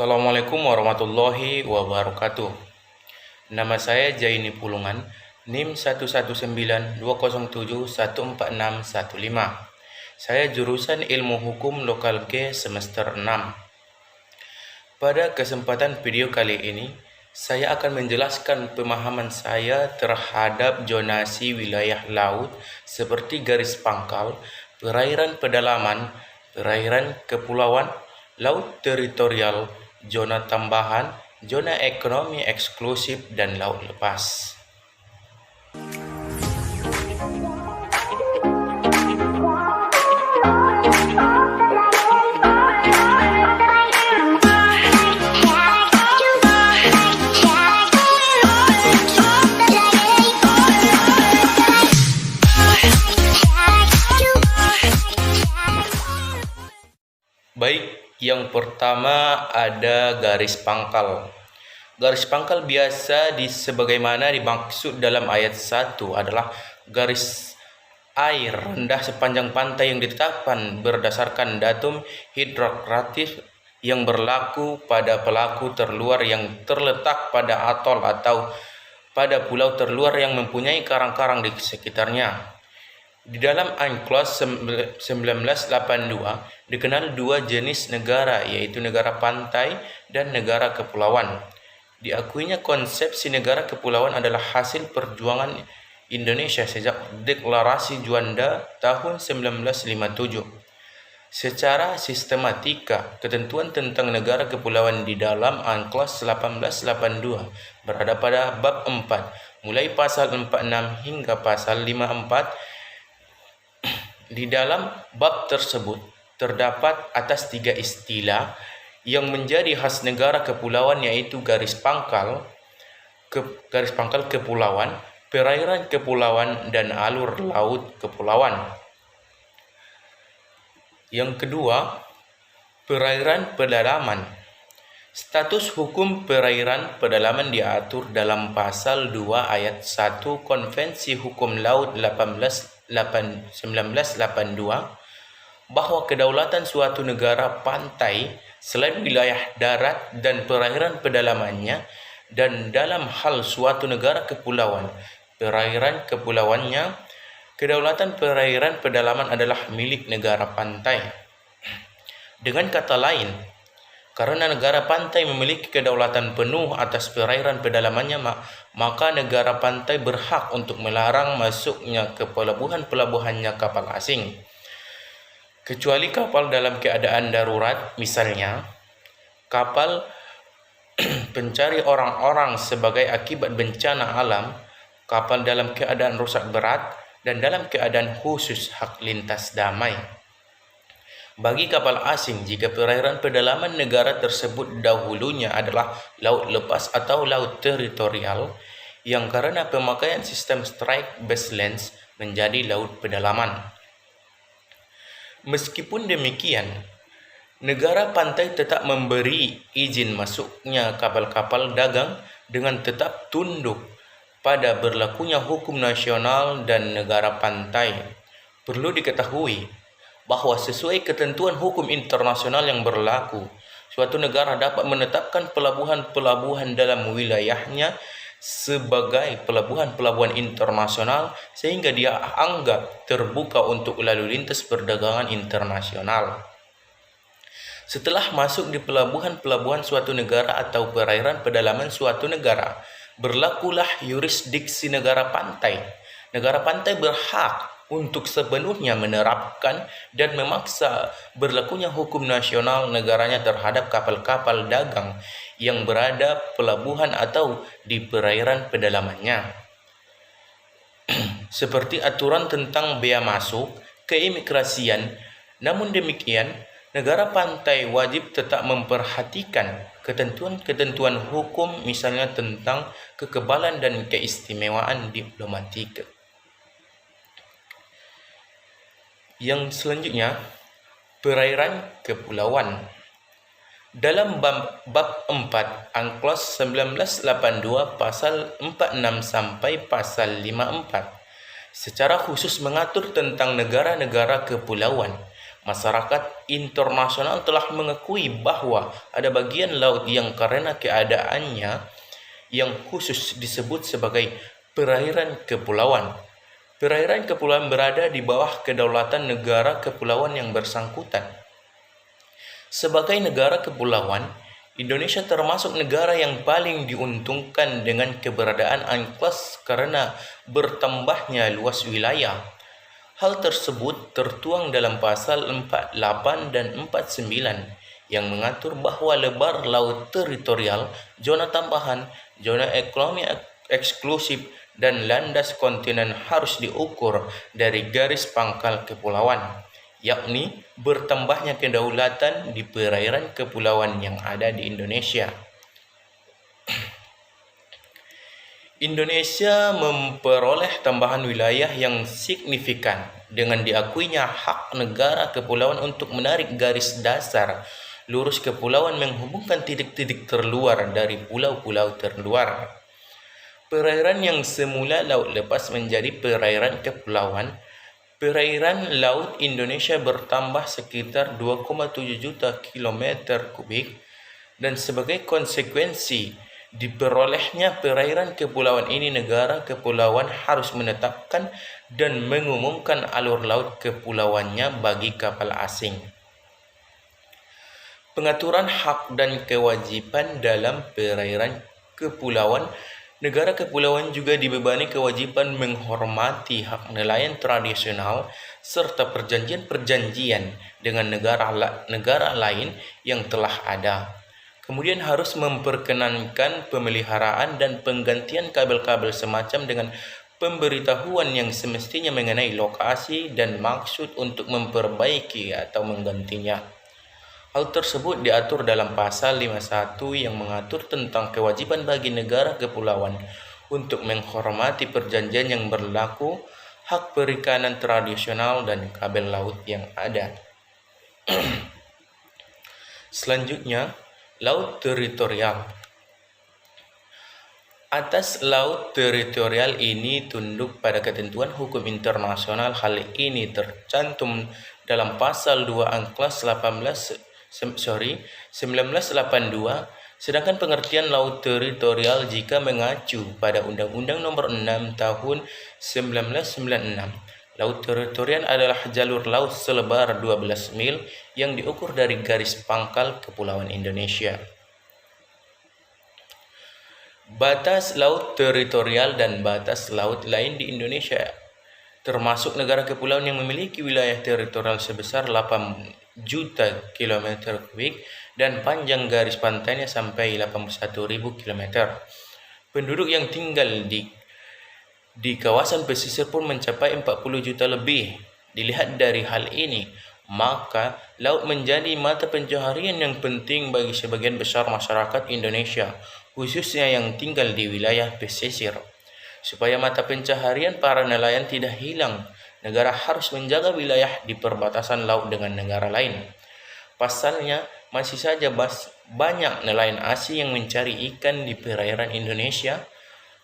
Assalamualaikum warahmatullahi wabarakatuh. Nama saya Jaini Pulungan, NIM 11920714615. Saya jurusan Ilmu Hukum Lokal G semester 6. Pada kesempatan video kali ini, saya akan menjelaskan pemahaman saya terhadap zonasi wilayah laut seperti garis pangkal, perairan pedalaman, perairan kepulauan, laut teritorial, zona tambahan, zona ekonomi eksklusif, dan laut lepas. Baik, yang pertama ada garis pangkal. Garis pangkal biasa sebagaimana dimaksud dalam ayat 1 adalah garis air rendah sepanjang pantai yang ditetapkan berdasarkan datum hidrografis yang berlaku pada pelaku terluar yang terletak pada atol atau pada pulau terluar yang mempunyai karang-karang di sekitarnya. Di dalam UNCLOS 1982 dikenal dua jenis negara, yaitu negara pantai dan negara kepulauan. Diakuinya konsepsi negara kepulauan adalah hasil perjuangan Indonesia sejak Deklarasi Juanda tahun 1957. Secara sistematika, ketentuan tentang negara kepulauan di dalam UNCLOS 1882 berada pada bab 4, mulai pasal 46 hingga pasal 54. Di dalam bab tersebut terdapat atas 3 istilah yang menjadi khas negara kepulauan, yaitu garis pangkal kepulauan, perairan kepulauan, dan alur laut kepulauan. Yang kedua, perairan pedalaman. Status hukum perairan pedalaman diatur dalam pasal 2 ayat 1 Konvensi Hukum Laut 1982 bahwa kedaulatan suatu negara pantai selain wilayah darat dan perairan pedalamannya, dan dalam hal suatu negara kepulauan, perairan kepulauannya, kedaulatan perairan pedalaman adalah milik negara pantai. Dengan kata lain, karena negara pantai memiliki kedaulatan penuh atas perairan pedalamannya, maka negara pantai berhak untuk melarang masuknya ke pelabuhan-pelabuhannya kapal asing, kecuali kapal dalam keadaan darurat, misalnya kapal pencari orang-orang sebagai akibat bencana alam, kapal dalam keadaan rusak berat, dan dalam keadaan khusus hak lintas damai. Bagi kapal asing, jika perairan pedalaman negara tersebut dahulunya adalah laut lepas atau laut teritorial, yang karena pemakaian sistem strike based length menjadi laut pedalaman. Meskipun demikian, negara pantai tetap memberi izin masuknya kapal-kapal dagang dengan tetap tunduk pada berlakunya hukum nasional dan negara pantai. Perlu diketahui bahwa sesuai ketentuan hukum internasional yang berlaku, suatu negara dapat menetapkan pelabuhan-pelabuhan dalam wilayahnya sebagai pelabuhan-pelabuhan internasional sehingga dia anggap terbuka untuk lalu lintas perdagangan internasional. Setelah masuk di pelabuhan-pelabuhan suatu negara atau perairan pedalaman suatu negara, berlakulah yurisdiksi negara pantai. Negara pantai berhak untuk sepenuhnya menerapkan dan memaksa berlakunya hukum nasional negaranya terhadap kapal-kapal dagang yang berada pelabuhan atau di perairan pedalamannya. Seperti aturan tentang bea masuk, keimigrasian. Namun demikian, negara pantai wajib tetap memperhatikan ketentuan-ketentuan hukum, misalnya tentang kekebalan dan keistimewaan diplomatik. Yang selanjutnya, perairan kepulauan. Dalam bab 4 UNCLOS 1982 pasal 46 sampai pasal 54 secara khusus mengatur tentang negara-negara kepulauan. Masyarakat internasional telah mengakui bahwa ada bagian laut yang karena keadaannya yang khusus disebut sebagai perairan kepulauan. Perairan kepulauan berada di bawah kedaulatan negara kepulauan yang bersangkutan. Sebagai negara kepulauan, Indonesia termasuk negara yang paling diuntungkan dengan keberadaan UNCLOS karena bertambahnya luas wilayah. Hal tersebut tertuang dalam pasal 48 dan 49 yang mengatur bahwa lebar laut teritorial, zona tambahan, zona ekonomi eksklusif, dan landas kontinen harus diukur dari garis pangkal kepulauan, yakni bertambahnya kedaulatan di perairan kepulauan yang ada di Indonesia. Indonesia memperoleh tambahan wilayah yang signifikan dengan diakuinya hak negara kepulauan untuk menarik garis dasar lurus kepulauan menghubungkan titik-titik terluar dari pulau-pulau terluar. Perairan yang semula laut lepas menjadi perairan kepulauan. Perairan laut Indonesia bertambah sekitar 2,7 juta kilometer kubik dan sebagai konsekuensi diperolehnya perairan kepulauan ini, negara kepulauan harus menetapkan dan mengumumkan alur laut kepulauannya bagi kapal asing. Pengaturan hak dan kewajiban dalam perairan kepulauan. Negara kepulauan juga dibebani kewajiban menghormati hak nelayan tradisional serta perjanjian-perjanjian dengan negara lain yang telah ada. Kemudian harus memperkenankan pemeliharaan dan penggantian kabel-kabel semacam dengan pemberitahuan yang semestinya mengenai lokasi dan maksud untuk memperbaiki atau menggantinya. Hal tersebut diatur dalam pasal 51 yang mengatur tentang kewajiban bagi negara kepulauan untuk menghormati perjanjian yang berlaku, hak perikanan tradisional, dan kabel laut yang ada. Selanjutnya, laut teritorial. Atas laut teritorial ini tunduk pada ketentuan hukum internasional. Hal ini tercantum dalam pasal 2 UNCLOS 1982, sedangkan pengertian laut teritorial jika mengacu pada Undang-Undang Nomor 6 Tahun 1996. Laut teritorial adalah jalur laut selebar 12 mil yang diukur dari garis pangkal kepulauan Indonesia. Batas laut teritorial dan batas laut lain di Indonesia, termasuk negara kepulauan yang memiliki wilayah teritorial sebesar 8 juta kilometer kubik dan panjang garis pantainya sampai 81.000 km. Penduduk yang tinggal di kawasan pesisir pun mencapai 40 juta lebih. Dilihat dari hal ini, maka laut menjadi mata pencaharian yang penting bagi sebagian besar masyarakat Indonesia, khususnya yang tinggal di wilayah pesisir. Supaya mata pencaharian para nelayan tidak hilang, negara harus menjaga wilayah di perbatasan laut dengan negara lain. Pasalnya, masih saja banyak nelayan asing yang mencari ikan di perairan Indonesia.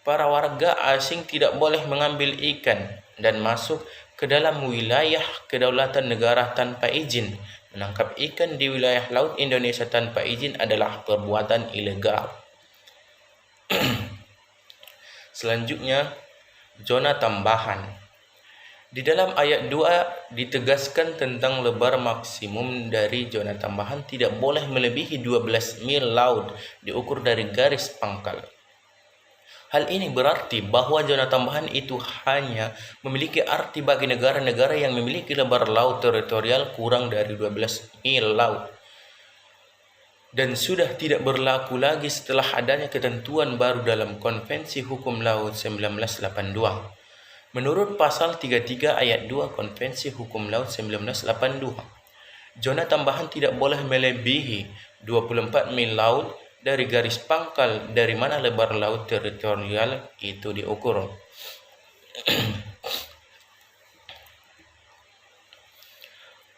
Para warga asing tidak boleh mengambil ikan dan masuk ke dalam wilayah kedaulatan negara tanpa izin. Menangkap ikan di wilayah laut Indonesia tanpa izin adalah perbuatan ilegal. Selanjutnya, zona tambahan. Di dalam ayat 2 ditegaskan tentang lebar maksimum dari zona tambahan tidak boleh melebihi 12 mil laut diukur dari garis pangkal. Hal ini berarti bahwa zona tambahan itu hanya memiliki arti bagi negara-negara yang memiliki lebar laut teritorial kurang dari 12 mil laut, dan sudah tidak berlaku lagi setelah adanya ketentuan baru dalam Konvensi Hukum Laut 1982. Menurut pasal 33 ayat 2 Konvensi Hukum Laut 1982, zona tambahan tidak boleh melebihi 24 mil laut dari garis pangkal dari mana lebar laut teritorial itu diukur.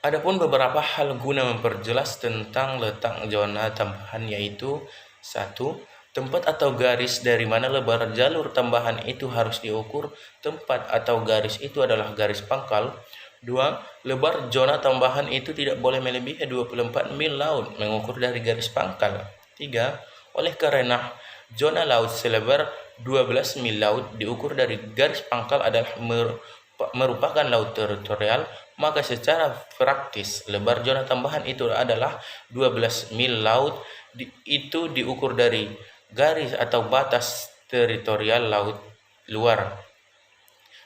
Adapun beberapa hal guna memperjelas tentang letak zona tambahan, yaitu 1. Tempat atau garis dari mana lebar jalur tambahan itu harus diukur. Tempat atau garis itu adalah garis pangkal. 2. Lebar zona tambahan itu tidak boleh melebihi 24 mil laut mengukur dari garis pangkal. 3. Oleh karena zona laut selebar 12 mil laut diukur dari garis pangkal adalah merupakan laut teritorial, maka secara praktis lebar zona tambahan itu adalah 12 mil laut itu diukur dari garis atau batas teritorial laut luar.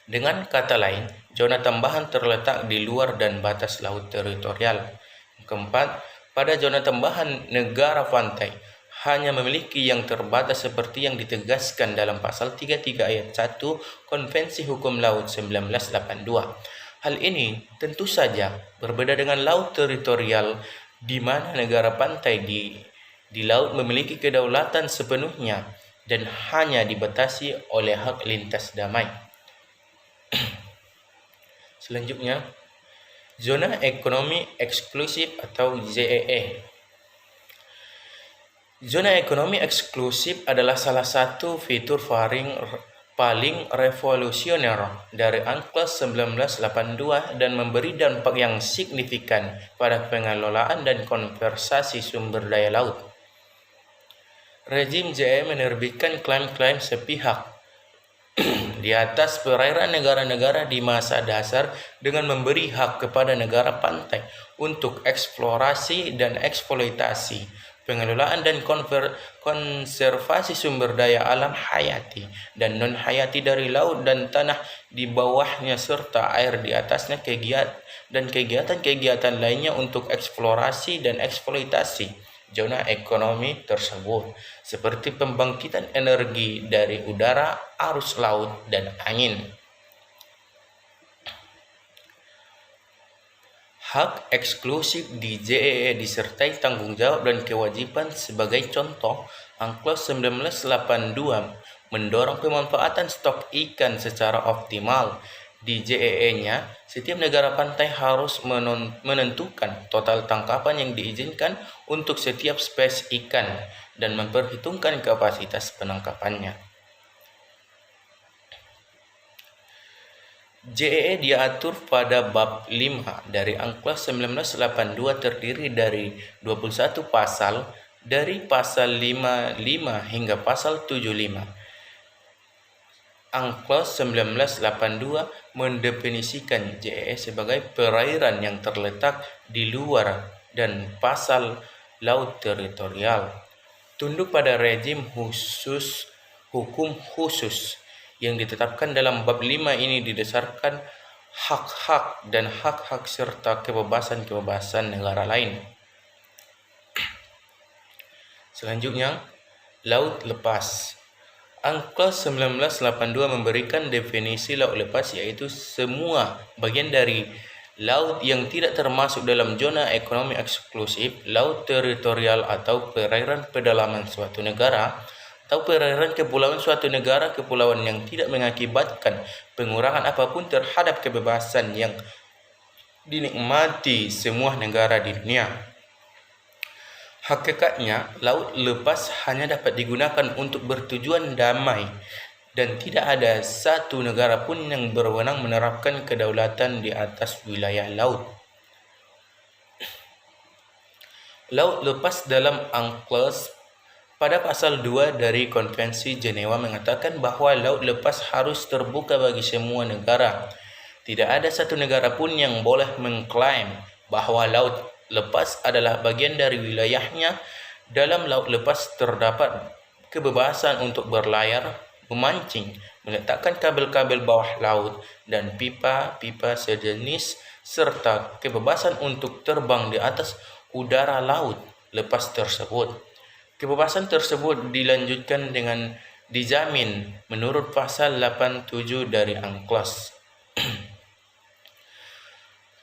Dengan kata lain, zona tambahan terletak di luar dan batas laut teritorial. Keempat, pada zona tambahan negara pantai hanya memiliki yang terbatas seperti yang ditegaskan dalam pasal 33 ayat 1 Konvensi Hukum Laut 1982. Hal ini tentu saja berbeda dengan laut teritorial di mana negara pantai di laut memiliki kedaulatan sepenuhnya dan hanya dibatasi oleh hak lintas damai. Selanjutnya, zona ekonomi eksklusif atau ZEE. Zona ekonomi eksklusif adalah salah satu fitur paling revolusioner dari UNCLOS 1982 dan memberi dampak yang signifikan pada pengelolaan dan konservasi sumber daya laut. Rezim ZEE menerbitkan klaim-klaim sepihak di atas perairan negara-negara di masa dasar dengan memberi hak kepada negara pantai untuk eksplorasi dan eksploitasi, pengelolaan dan konservasi sumber daya alam hayati dan non-hayati dari laut dan tanah di bawahnya serta air di atasnya dan kegiatan-kegiatan lainnya untuk eksplorasi dan eksploitasi zona ekonomi tersebut, seperti pembangkitan energi dari udara, arus laut, dan angin. Hak eksklusif di ZEE disertai tanggung jawab dan kewajiban. Sebagai contoh, UNCLOS 1982 mendorong pemanfaatan stok ikan secara optimal. Di ZEE-nya, setiap negara pantai harus menentukan total tangkapan yang diizinkan untuk setiap spesies ikan dan memperhitungkan kapasitas penangkapannya. ZEE diatur pada bab 5 dari UNCLOS 1982 terdiri dari 21 pasal dari pasal 55 hingga pasal 75. UNCLOS 1982 mendefinisikan ZEE sebagai perairan yang terletak di luar dan pasal laut teritorial, tunduk pada rezim hukum khusus yang ditetapkan dalam bab 5 ini didasarkan hak-hak dan hak-hak serta kebebasan-kebebasan negara lain. Selanjutnya, laut lepas. UNCLOS 1982 memberikan definisi laut lepas, yaitu semua bagian dari laut yang tidak termasuk dalam zona ekonomi eksklusif, laut teritorial atau perairan pedalaman suatu negara, atau perairan kepulauan suatu negara kepulauan yang tidak mengakibatkan pengurangan apapun terhadap kebebasan yang dinikmati semua negara di dunia. Hakikatnya, laut lepas hanya dapat digunakan untuk bertujuan damai dan tidak ada satu negara pun yang berwenang menerapkan kedaulatan di atas wilayah laut. Laut lepas dalam UNCLOS pada pasal 2 dari Konvensi Jenewa mengatakan bahwa laut lepas harus terbuka bagi semua negara. Tidak ada satu negara pun yang boleh mengklaim bahwa laut lepas adalah bagian dari wilayahnya. Dalam laut lepas terdapat kebebasan untuk berlayar, memancing, meletakkan kabel-kabel bawah laut, dan pipa-pipa sejenis, serta kebebasan untuk terbang di atas udara laut lepas tersebut. Kebebasan tersebut dilanjutkan dengan dijamin menurut pasal 87 dari UNCLOS.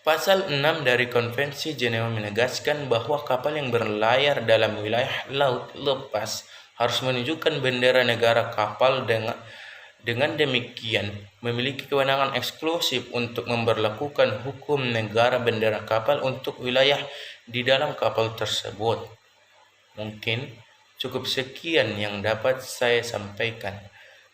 Pasal 6 dari Konvensi Jenewa menegaskan bahwa kapal yang berlayar dalam wilayah laut lepas harus menunjukkan bendera negara kapal. Dengan demikian, memiliki kewenangan eksklusif untuk memberlakukan hukum negara bendera kapal untuk wilayah di dalam kapal tersebut. Mungkin cukup sekian yang dapat saya sampaikan.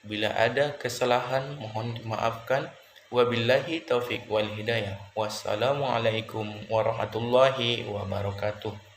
Bila ada kesalahan, mohon dimaafkan. Wabillahi taufik wal hidayah. Wassalamualaikum warahmatullahi wabarakatuh.